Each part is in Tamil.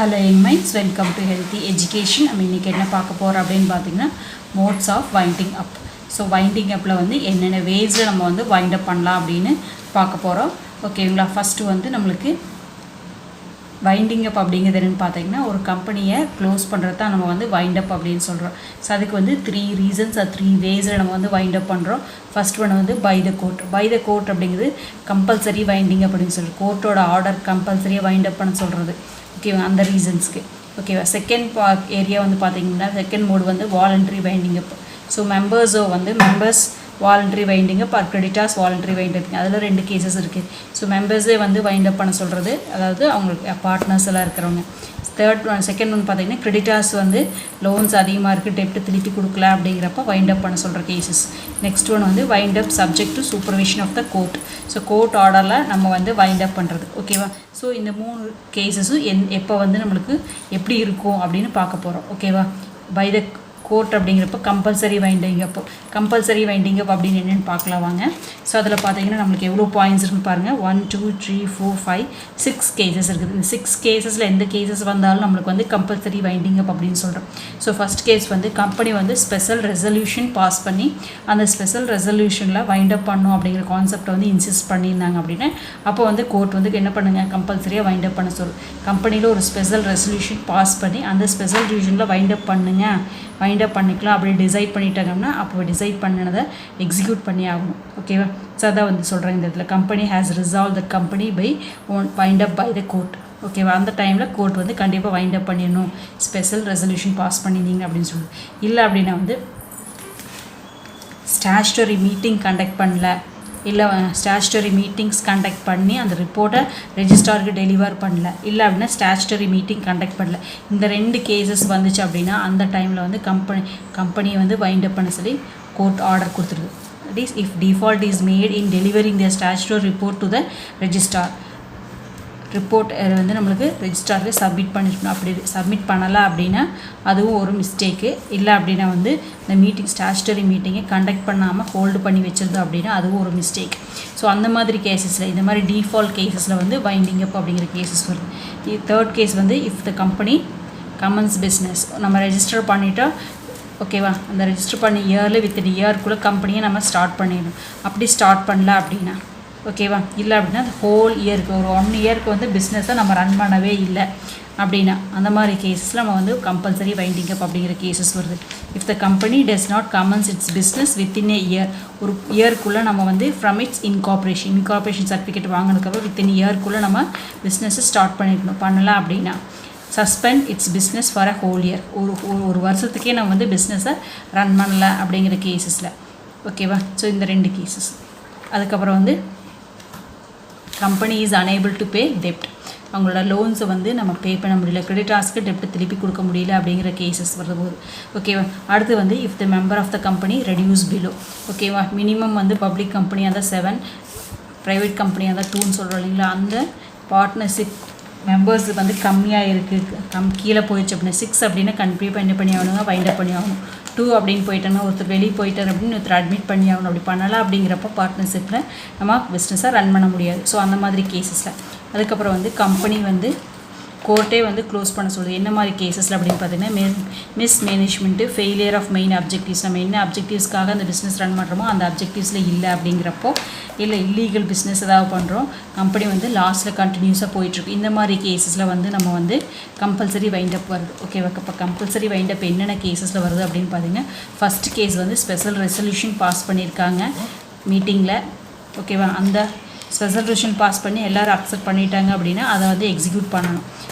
Hello inmates, welcome to Healthy Education. நம்ம இன்னைக்கு என்ன பார்க்க போறோம் அப்படினு பாத்தீங்கன்னா modes of winding up. So winding upல வந்து என்னென்ன waysல நம்ம வந்து wind up பண்ணலாம் அப்படினு பார்க்க போறோம். ஓகேங்களா? ஃபர்ஸ்ட் வந்து நமக்கு winding up அப்படிங்கிறது என்னன்னு பாத்தீங்கன்னா ஒரு கம்பெனியை க்ளோஸ் பண்றது தான் நம்ம வந்து wind up அப்படினு சொல்றோம். சோ அதுக்கு வந்து 3 reasons or 3 waysல நம்ம வந்து wind up பண்றோம். ஃபர்ஸ்ட் ஒன் வந்து by the court. By the court அப்படிங்கிறது compulsory winding up அப்படினு சொல்றோம். கோர்ட்டோட ஆர்டர் கம்பல்சரியா wind up பண்ண சொல்றது. Okay, அந்த ரீசன்ஸ்க்கு ஓகேவா. செகண்ட் ஏரியா வந்து பார்த்தீங்கன்னா செகண்ட் மோட் வந்து voluntary winding up. So members voluntary winding up or creditors voluntary winding, அதில் 2 கேசஸ் இருக்குது. ஸோ மெம்பர்ஸே வந்து வைண்ட் அப் பண்ண சொல்கிறது, அதாவது அவங்களுக்கு பார்ட்னர்ஸ் எல்லாம் இருக்கிறவங்க. செகண்ட் ஒன்று பார்த்தீங்கன்னா கிரெடிட்டார்ஸ் வந்து லோன்ஸ் அதிகமாக இருக்குது, டெப்ட் திருப்பி கொடுக்கல அப்படிங்கிறப்ப வைண்ட் அப் பண்ண சொல்கிற கேசஸ். நெக்ஸ்ட் ஒன் வந்து wind up subject to supervision of the court. So court ஆர்டரில் நம்ம வந்து வைண்ட் அப் பண்ணுறது. ஓகேவா. ஸோ இந்த 3 கேசஸும் எப்போ வந்து நம்மளுக்கு எப்படி இருக்கும் அப்படின்னு பார்க்க போகிறோம். ஓகேவா. பை த கோர்ட் அப்படிங்கிறப்ப கம்பல்சரி வைண்டிங் அப். கம்பல்சரி வைண்டிங் அப் அப்படின்னு என்னென்னு பார்க்கலாம் வாங்க. ஸோ அதில் பார்த்தீங்கன்னா நம்மளுக்கு எவ்வளோ பாயிண்ட்ஸ் இருக்குன்னு பாருங்கள். 1 2 3 4 5 6 கேசஸ் இருக்குது. இந்த 6 கேசஸில் எந்த கேசஸ் வந்தாலும் நம்மளுக்கு வந்து கம்பல்சரி வைண்டிங் அப் அப்படின்னு சொல்கிறோம். ஸோ ஃபஸ்ட் கேஸ் வந்து கம்பெனி வந்து ஸ்பெஷல் ரெசல்யூஷன் பாஸ் பண்ணி அந்த ஸ்பெஷல் ரெசல்யூஷனில் வைண்ட் அப் பண்ணும் அப்படிங்கிற கான்செப்டை வந்து இன்சிஸ்ட் பண்ணியிருந்தாங்க அப்படின்னு அப்போ வந்து கோர்ட் வந்து என்ன பண்ணுங்க, கம்பல்சரியாக வைண்ட் அப் பண்ண சொல்லும். கம்பெனியில் ஒரு ஸ்பெஷல் ரெசல்யூஷன் பாஸ் பண்ணி அந்த ஸ்பெஷல் ரெசல்யூஷனில் வைண்ட் அப் பண்ணுங்க, வைண்ட் அப் பண்ணிக்கலாம் அப்படி டிசைட் பண்ணிட்டாங்கன்னா அப்போ டிசைட் பண்ணினதை எக்ஸிக்யூட் பண்ணி ஆகணும். ஓகேவா. ஸோ அதான் வந்து சொல்கிறேன் இந்த இடத்துல company has resolve the company by wind up by the court. ஓகேவா. அந்த டைமில் கோர்ட் வந்து கண்டிப்பாக வைண்ட் அப் பண்ணிடணும், ஸ்பெஷல் ரெசல்யூஷன் பாஸ் பண்ணியிருந்தீங்க அப்படின்னு சொல்லுது. இல்லை அப்படின்னா வந்து ஸ்டாச்சுட்டரி மீட்டிங் கண்டக்ட் பண்ணல, இல்லை ஸ்டாச்சுட்டரி மீட்டிங்ஸ் கண்டக்ட் பண்ணி அந்த ரிப்போர்ட்டை ரெஜிஸ்ட்ராருக்கு டெலிவர் பண்ணல, இல்லை அப்படின்னா ஸ்டாச்சுட்டரி மீட்டிங் கண்டக்ட் பண்ணல, இந்த 2 கேசஸ் வந்துச்சு அப்படின்னா அந்த டைமில் வந்து கம்பெனியை வந்து வைண்ட் அப் பண்ண சொல்லி கோர்ட் ஆர்டர் கொடுத்துருது. That is if default is made in delivering the statutory report to the registrar. Report வந்து நம்மளுக்கு ரெஜிஸ்ட்ராரில் சப்மிட் பண்ணிருக்கணும். அப்படி சப்மிட் பண்ணலை அப்படின்னா அதுவும் ஒரு மிஸ்டேக்கு. இல்லை அப்படின்னா வந்து இந்த மீட்டிங் ஸ்டாச்சுட்டரி மீட்டிங்கை கண்டக்ட் பண்ணாமல் ஹோல்டு பண்ணி வச்சிருந்தோம் அப்படின்னா அதுவும் ஒரு மிஸ்டேக். ஸோ அந்த மாதிரி கேசஸில் இந்த மாதிரி டிஃபால்ட் கேசஸில் வந்து வைண்டிங் அப் அப்படிங்கிற கேசஸ் வருது. தேர்ட் கேஸ் வந்து if the company commence business, நம்ம ரெஜிஸ்டர் பண்ணிட்டா ஓகேவா, அந்த ரெஜிஸ்டர் பண்ணி இயரில் வித்தின் இயர்க்குள்ளே கம்பெனியை நம்ம ஸ்டார்ட் பண்ணிடணும். அப்படி ஸ்டார்ட் பண்ணல அப்படின்னா ஓகேவா. இல்லை அப்படின்னா அது ஹோல் இயருக்கு ஒரு 1 இயருக்கு வந்து பிஸ்னஸை நம்ம ரன் பண்ணவே இல்லை அப்படின்னா அந்த மாதிரி கேஸில் நம்ம வந்து கம்பல்சரி வைண்டிங் அப் அப்படிங்கிற கேசஸ் வருது. If the company does not commence its business within a year, ஒரு இயர்க்குள்ளே நம்ம வந்து ஃப்ரம் இட்ஸ் இன்கார்பரேஷன் சர்டிஃபிகேட் வாங்கினதுக்கப்புறம் வித்தின் இயர்க்குள்ளே நம்ம பிஸ்னஸை ஸ்டார்ட் பண்ணிக்கணும். பண்ணலாம் அப்படின்னா suspend its business for a whole year, ஒரு வருஷத்துக்கே நம்ம வந்து பிஸ்னஸை ரன் பண்ணல அப்படிங்கிற கேசஸில். ஓகேவா. ஸோ இந்த 2 கேசஸ். அதுக்கப்புறம் வந்து company is unable to pay டெப்ட், அவங்களோட லோன்ஸை வந்து நம்ம பே பண்ண முடியல, கிரெடிட்டார்ஸ்க்கு டெப்ட் திருப்பி கொடுக்க முடியல அப்படிங்கிற கேசஸ் வரும்போது. ஓகேவா. அடுத்து வந்து if the member of the company reduce below. ஓகேவா. மினிமம் வந்து பப்ளிக் கம்பெனியாக இருந்தால் 7, ப்ரைவேட் கம்பெனியாக இருந்தால் 2ன்னு சொல்கிறோம் இல்லைங்களா. அந்த பார்ட்னர்ஷிப் மெம்பர்ஸ் வந்து கம்மியாக இருக்குது, கீழே போயிடுச்சு அப்படின்னா 6 அப்படின்னா கண்டிப்பாக என்ன பண்ணி ஆகணுங்க, வைண்ட் அப் பண்ணி ஆகணும். 2 அப்படின்னு போயிட்டோன்னா ஒருத்தர் வெளியே போயிட்டார் அப்படின்னு ஒருத்தர் அட்மிட் பண்ணி ஆகணும். அப்படி பண்ணலாம் அப்படிங்கிறப்ப பார்ட்னர்ஷிப்பில் நம்ம பிஸ்னஸை ரன் பண்ண முடியாது. ஸோ அந்த மாதிரி கேசஸில். அதுக்கப்புறம் வந்து கம்பெனி வந்து கோர்ட்டே வந்து க்ளோஸ் பண்ண சொல்லுது. என்ன மாதிரி கேசஸில் அப்படின்னு பார்த்தீங்கன்னா மிஸ்மேனேஜ்மெண்ட்டு, ஃபெயிலியர் ஆஃப் மெயின் அப்ஜெக்டிவ்ஸ், நம்ம என்ன அப்ஜெக்டிவ்ஸ்க்காக அந்த பிஸ்னஸ் ரன் பண்ணுறோமோ அந்த அப்ஜெக்டிவ்ஸில் இல்லை அப்படிங்கிறப்போ, இல்லை இல்லீகல் பிஸ்னஸ் ஏதாவது பண்ணுறோம், கம்பெனி வந்து லாஸ்ட்டில் கண்டினியூஸாக போயிட்டுருக்கு, இந்த மாதிரி கேசஸில் வந்து நம்ம வந்து கம்பல்சரி வைண்ட் அப் வருது. ஓகேவா. இப்போ கம்பல்சரி வைண்ட் அப் என்னென்ன கேசஸில் வருது அப்படின்னு பார்த்தீங்கன்னா ஃபஸ்ட் கேஸ் வந்து ஸ்பெஷல் ரெசல்யூஷன் பாஸ் பண்ணியிருக்காங்க மீட்டிங்கில். ஓகேவா. அந்த ஸ்பெஷல் ரெசல்யூஷன் பாஸ் பண்ணி எல்லோரும் அக்செப்ட் பண்ணிட்டாங்க அப்படின்னா அதை வந்து எக்ஸிக்யூட் பண்ணணும்.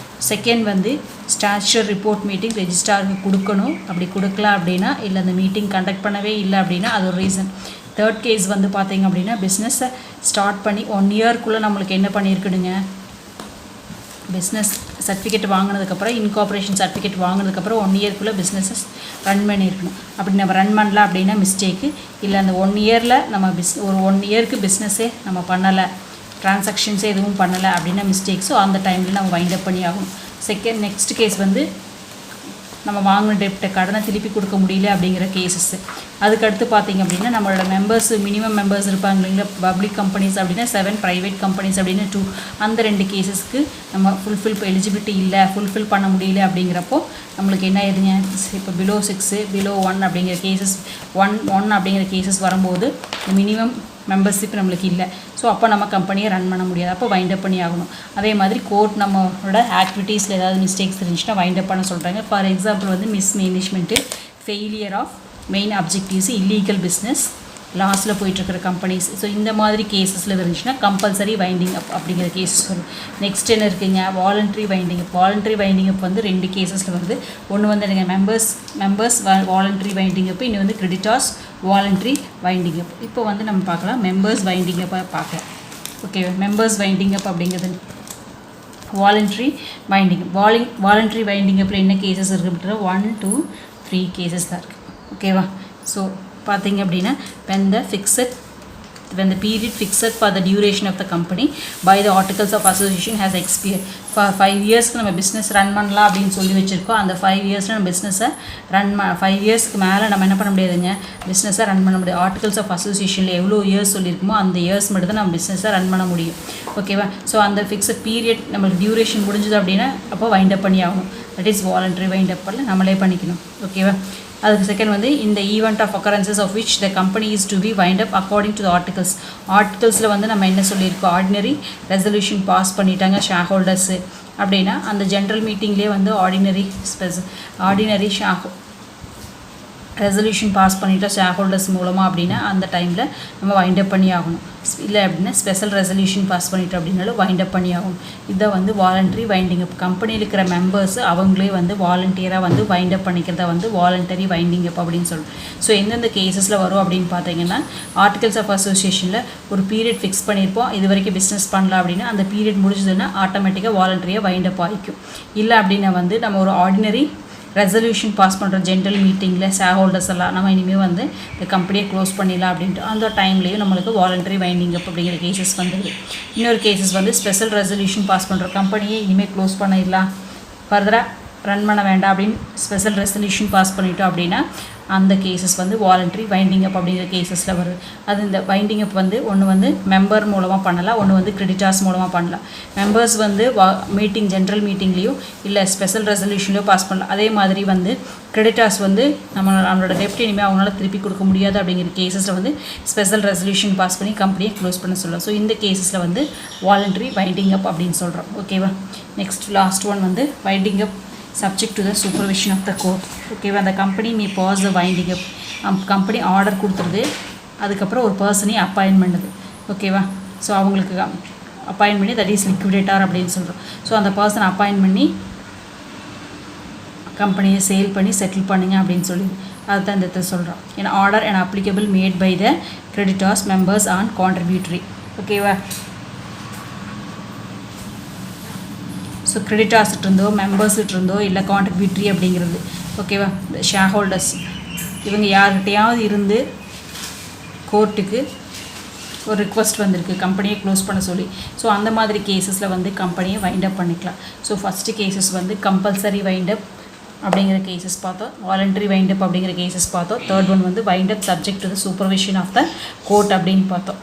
செகண்ட் வந்து ஸ்டாச்சுட்டரி ரிப்போர்ட் மீட்டிங் ரெஜிஸ்ட்ராருக்கு கொடுக்கணும், அப்படி கொடுக்கல அப்படின்னா இல்லை அந்த மீட்டிங் கண்டக்ட் பண்ணவே இல்லை அப்படின்னா அது ஒரு ரீசன். தேர்ட் கேஸ் வந்து பார்த்தீங்க அப்படின்னா பிஸ்னஸை ஸ்டார்ட் பண்ணி 1 இயர்க்குள்ளே நம்மளுக்கு என்ன பண்ணியிருக்கணுங்க, பிஸ்னஸ் சர்டிஃபிகேட் வாங்கினதுக்கப்புறம் இன்கார்பரேஷன் சர்டிஃபிகேட் வாங்கினதுக்கப்புறம் 1 இயர்க்குள்ளே பிஸ்னஸஸ் ரன் பண்ணியிருக்கணும். அப்படி நம்ம ரன் பண்ணலாம் அப்படின்னா மிஸ்டேக்கு. இல்லை அந்த 1 இயரில் நம்ம ஒரு 1 இயருக்கு பிஸ்னஸே நம்ம பண்ணலை, ட்ரான்சாக்ஷன்ஸே எதுவும் பண்ணலை அப்படின்னா மிஸ்டேக். ஸோ அந்த டைமில் நம்ம வைண்ட் அப் பண்ணி ஆகணும். நெக்ஸ்ட் கேஸ் வந்து நம்ம வாங்கின டெப்ட்டை கடனை திருப்பி கொடுக்க முடியல அப்படிங்கிற கேசஸ்ஸு. அதுக்கடுத்து பார்த்திங்க அப்படின்னா நம்மளோட மெம்பர்ஸ் மினிமம் மெம்பர்ஸ் இருப்பாங்க இல்லைங்களா, பப்ளிக் கம்பெனிஸ் அப்படின்னா 7, ப்ரைவேட் கம்பெனிஸ் அப்படின்னு 2, அந்த 2 கேசஸ்க்கு நம்ம எலிஜிபிலிட்டி இல்லை, ஃபுல்ஃபில் பண்ண முடியல அப்படிங்கிறப்போ நம்மளுக்கு என்ன ஆயிடுங்க, இப்போ பிலோ 6 பிலோ 1 அப்படிங்கிற கேசஸ் 1 அப்படிங்கிற கேசஸ் வரும்போது மினிமம் மெம்பர்ஷிப் நம்மளுக்கு இல்லை. ஸோ அப்போ நம்ம கம்பெனியை ரன் பண்ண முடியாது, அப்போ வைண்டப் பண்ணி ஆகணும். அதே மாதிரி கோர்ட் நம்மளோட ஆக்டிவிட்டீஸில் ஏதாவது மிஸ்டேக்ஸ் இருந்துச்சுன்னா வைண்டப் பண்ண சொல்கிறாங்க. ஃபார் எக்ஸாம்பிள் வந்து mismanagement, failure of main objectives, illegal business, லாஸில் போயிட்டுருக்கிற கம்பெனிஸ். ஸோ இந்த மாதிரி கேசஸில் இருந்துச்சுன்னா கம்பல்சரி வைண்டிங் அப் அப்படிங்கிற கேசஸ் வரும். நெக்ஸ்ட் என்ன இருக்குங்க, வாலண்ட்ரி வைண்டிங் அப். வாலண்ட்ரி வைண்டிங் அப் வந்து 2 கேசஸில் வருது. ஒன்று வந்து எனக்கு மெம்பர்ஸ் வாலண்ட்ரி வைண்டிங் அப், இன்னும் வந்து கிரெடிட்டார்ஸ் வாலண்ட்ரி வைண்டிங் அப். இப்போ வந்து நம்ம பார்க்கலாம் மெம்பர்ஸ் வைண்டிங் அப்பை பார்க்கலாம். ஓகே, மெம்பர்ஸ் வைண்டிங் அப் அப்படிங்கிறது வாலண்ட்ரி வைண்டிங் அப். வாலண்ட்ரி வைண்டிங் அப்பில் என்ன கேசஸ் இருக்குது அப்படின்னா 1, 2, 3 கேசஸ் தான் இருக்குது. ஓகேவா? ஸோ பார்த்தீங்க அப்படின்னா when the period fixed for the duration of the company by the articles of association has expired. For 5 yearsக்கு நம்ம பிஸ்னஸ் ரன் பண்ணலாம் அப்படின்னு சொல்லி வச்சுருக்கோம். அந்த 5 இயர்ஸில் நம்ம பிஸ்னஸை 5 இயர்ஸ்க்கு மேலே நம்ம என்ன பண்ண முடியாதுங்க, பிஸ்னஸை ரன் பண்ண முடியாது. ஆர்டிகல்ஸ் ஆஃப் அசோசியேஷனில் எவ்வளோ இயர்ஸ் சொல்லியிருக்குமோ அந்த இயர்ஸ் மட்டும் தான் நம்ம பிஸ்னஸை ரன் பண்ண முடியும். ஓகேவா? ஸோ அந்த ஃபிக்ஸட் பீரியட் நம்மளுக்கு டியூரேஷன் முடிஞ்சது அப்படின்னா அப்போ வைண்டப் பண்ணி ஆகணும். தட் இஸ் வாலண்டரி வைண்டப் பண்ணல நம்மளே பண்ணிக்கணும். ஓகேவா? அதுக்கு செகண்ட் வந்து இந்த event of occurrences of which the company is to be wound up according to the ஆர்டிகல்ஸில் வந்து நம்ம என்ன சொல்லியிருக்கோம், ஆர்டினரி ரெசல்யூஷன் பாஸ் பண்ணிட்டாங்க ஷேர் ஹோல்டர்ஸு அப்படின்னா அந்த ஜென்ரல் மீட்டிங்லேயே வந்து ஆர்டினரி ரெசல்யூஷன் பாஸ் பண்ணிட்டோம் ஷேர் ஹோல்டர்ஸ் மூலமாக அப்படின்னா அந்த டைமில் நம்ம வைண்டப் பண்ணி ஆகணும். இல்லை அப்படின்னா ஸ்பெஷல் ரெசல்யூஷன் பாஸ் பண்ணிட்டோம் அப்படின்னாலும் வைண்டப் பண்ணி ஆகணும். இதை வந்து வாலண்டரி வைண்டிங் அப். கம்பெனியில் இருக்கிற மெம்பர்ஸ் அவங்களே வந்து வாலண்டியராக வந்து வைண்டப் பண்ணிக்கிறத வந்து வாலண்டரி வைண்டிங் அப் அப்படின்னு சொல்லுவோம். ஸோ எந்தெந்த கேசஸில் வரும் அப்படின்னு பார்த்தீங்கன்னா ஆர்டிகல்ஸ் ஆஃப் அசோசியேஷனில் ஒரு பீரியட் ஃபிக்ஸ் பண்ணியிருப்போம், இது வரைக்கும் பிஸ்னஸ் பண்ணலாம் அப்படின்னா அந்த பீரியட் முடிஞ்சதுன்னா ஆட்டோமேட்டிக்காக வாலண்டரியாக வைண்டப் ஆகிக்கும். இல்லை அப்படின்னா வந்து நம்ம ஒரு ஆர்டினரி ரெசல்யூஷன் பாஸ் பண்ணுறோம் ஜென்ரல் மீட்டிங்கில் ஷேர் ஹோல்டர்ஸ் எல்லாம் நம்ம இனிமேல் வந்து இந்த கம்பெனியை க்ளோஸ் பண்ணிடலாம் அப்படின்ட்டு அந்த டைம்லேயும் நம்மளுக்கு வாலண்டரி வைண்டிங் அப் அப்படிங்கிற கேசஸ் வந்துடுது. இன்னொரு கேசஸ் வந்து ஸ்பெஷல் ரெசல்யூஷன் பாஸ் பண்ணுறோம், கம்பெனியை இனிமேல் க்ளோஸ் பண்ணிடலாம், ஃபர்தராக ரன் பண்ண வேண்டாம் அப்படின்னு ஸ்பெஷல் ரெசல்யூஷன் பாஸ் பண்ணிட்டோம் அப்படின்னா அந்த கேசஸ் வந்து வாலண்டரி வைண்டிங் அப் அப்படிங்கிற கேசஸில் வருது. அது இந்த வைண்டிங் அப் வந்து ஒன்று வந்து மெம்பர் மூலமாக பண்ணலாம், ஒன்று வந்து கிரெடிட்டார்ஸ் மூலமாக பண்ணலாம். மெம்பர்ஸ் வந்து ஜென்ரல் மீட்டிங்லேயும் இல்லை ஸ்பெஷல் ரெசல்யூஷன்லையும் பாஸ் பண்ணலாம். அதே மாதிரி வந்து கிரெடிட்டார்ஸ் வந்து நம்மளோட டெப்ட் இனிமேல் அவங்களால திருப்பி கொடுக்க முடியாது அப்படிங்கிற கேசஸில் வந்து ஸ்பெஷல் ரெசல்யூஷன் பாஸ் பண்ணி கம்பெனியை க்ளோஸ் பண்ண சொல்லலாம். ஸோ இந்த கேசஸில் வந்து வாலண்டரி வைண்டிங் அப் அப்படின்னு சொல்கிறோம். ஓகேவா? நெக்ஸ்ட் லாஸ்ட் ஒன் வந்து winding up subject to the supervision of the court. ஓகேவா? அந்த கம்பெனி மீ பாஸ் த வைண்டிங் அப். கம்பெனி ஆர்டர் கொடுத்துருது, அதுக்கப்புறம் ஒரு பர்சனையும் அப்பாயின்ட் பண்ணுது. ஓகேவா? ஸோ அவங்களுக்கு அப்பாயின்ட் பண்ணி தட் இஸ் லிக்விடேட்டார் அப்படின்னு சொல்கிறோம். ஸோ அந்த பர்சனை அப்பாயின்ட் பண்ணி கம்பெனியை சேல் பண்ணி செட்டில் பண்ணுங்க அப்படின்னு சொல்லி அதுதான் இந்த இடத்துல சொல்கிறோம். ஏன்னா order and applicable made by the creditors members and contributory. ஓகேவா? ஸோ கிரெடிட்டார்ஸ்கிட்ட இருந்தோ மெம்பர்ஸ்கிட்ட இருந்தோ இல்லை கான்ட்ரிபியூட்டரி அப்படிங்கிறது. ஓகேவா? ஷேர் ஹோல்டர்ஸ் இவங்க யார்கிட்டையாவது இருந்து கோர்ட்டுக்கு ஒரு ரிக்வஸ்ட் வந்திருக்கு கம்பெனியை க்ளோஸ் பண்ண சொல்லி. ஸோ அந்த மாதிரி கேசஸில் வந்து கம்பெனியை வைண்டப் பண்ணிக்கலாம். ஸோ ஃபஸ்ட்டு கேசஸ் வந்து கம்பல்சரி வைண்டப் அப்படிங்கிற கேசஸ் பார்த்தோம், வாலண்டரி வைண்டப் அப்படிங்கிற கேசஸ் பார்த்தோம். தேர்ட் ஒன் வந்து wind up subject to the supervision of the court அப்படின்னு பார்த்தோம்.